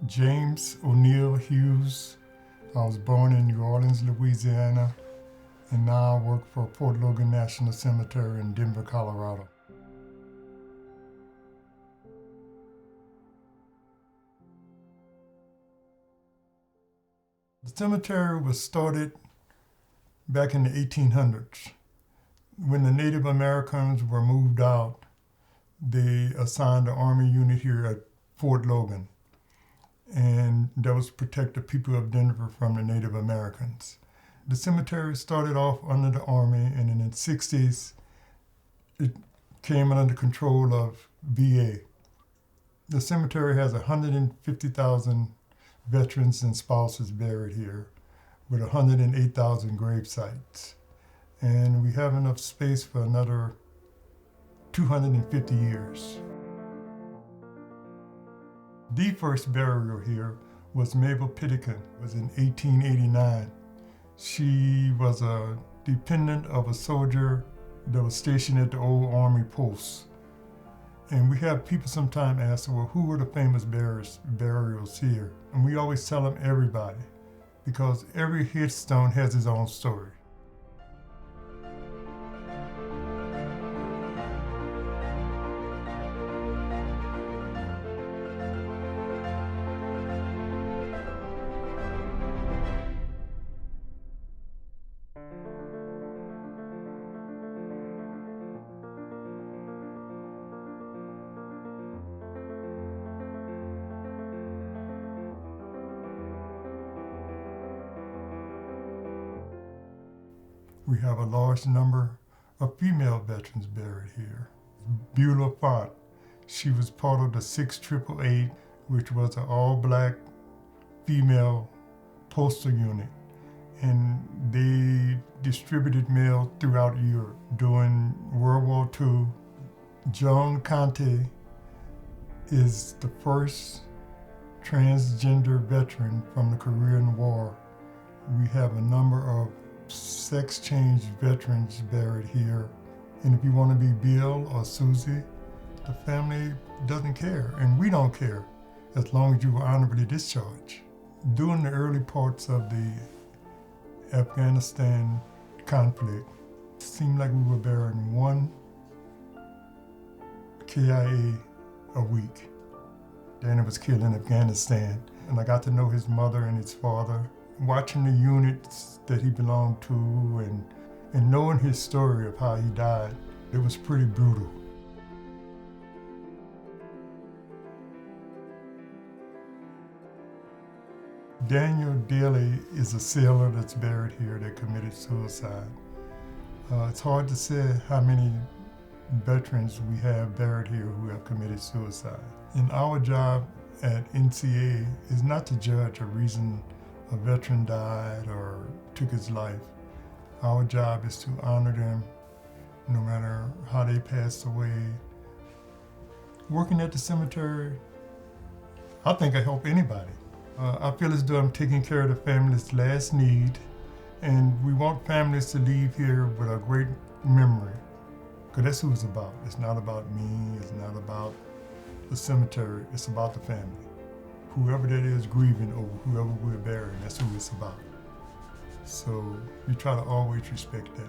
James O'Neill Hughes. I was born in New Orleans, Louisiana, and now I work for Fort Logan National Cemetery in Denver, Colorado. The cemetery was started back in the 1800s. When the Native Americans were moved out, they assigned an army unit here at Fort Logan, and that was to protect the people of Denver from the Native Americans. The cemetery started off under the Army, and in the 60s, it came under the control of VA. The cemetery has 150,000 veterans and spouses buried here, with 108,000 grave sites. And we have enough space for another 250 years. The first burial here was Mabel Pittican. It was in 1889. She was a dependent of a soldier that was stationed at the old Army post. And we have people sometimes ask, well, who were the famous burials here? And we always tell them everybody, because every headstone has its own story. We have a large number of female veterans buried here. Beulah Font, she was part of the 6888, which was an all-black female postal unit, and they distributed mail throughout Europe. During World War II, Joan Conte is the first transgender veteran from the Korean War. We have a number of sex change veterans buried here. And if you want to be Bill or Susie, the family doesn't care, and we don't care, as long as you were honorably discharged. During the early parts of the Afghanistan conflict, it seemed like we were burying one KIA a week. Danny was killed in Afghanistan, and I got to know his mother and his father. Watching the units that he belonged to and knowing his story of how he died, it was pretty brutal. Daniel Daly is a sailor that's buried here that committed suicide. It's hard to say how many veterans we have buried here who have committed suicide. And our job at NCA is not to judge a reason a veteran died or took his life. Our job is to honor them no matter how they passed away. Working at the cemetery, I think I help anybody. I feel as though I'm taking care of the family's last need, and we want families to leave here with a great memory, because that's who it's about. It's not about me, it's not about the cemetery, it's about the family. Whoever that is grieving over whoever we're burying, that's who it's about. So we try to always respect that.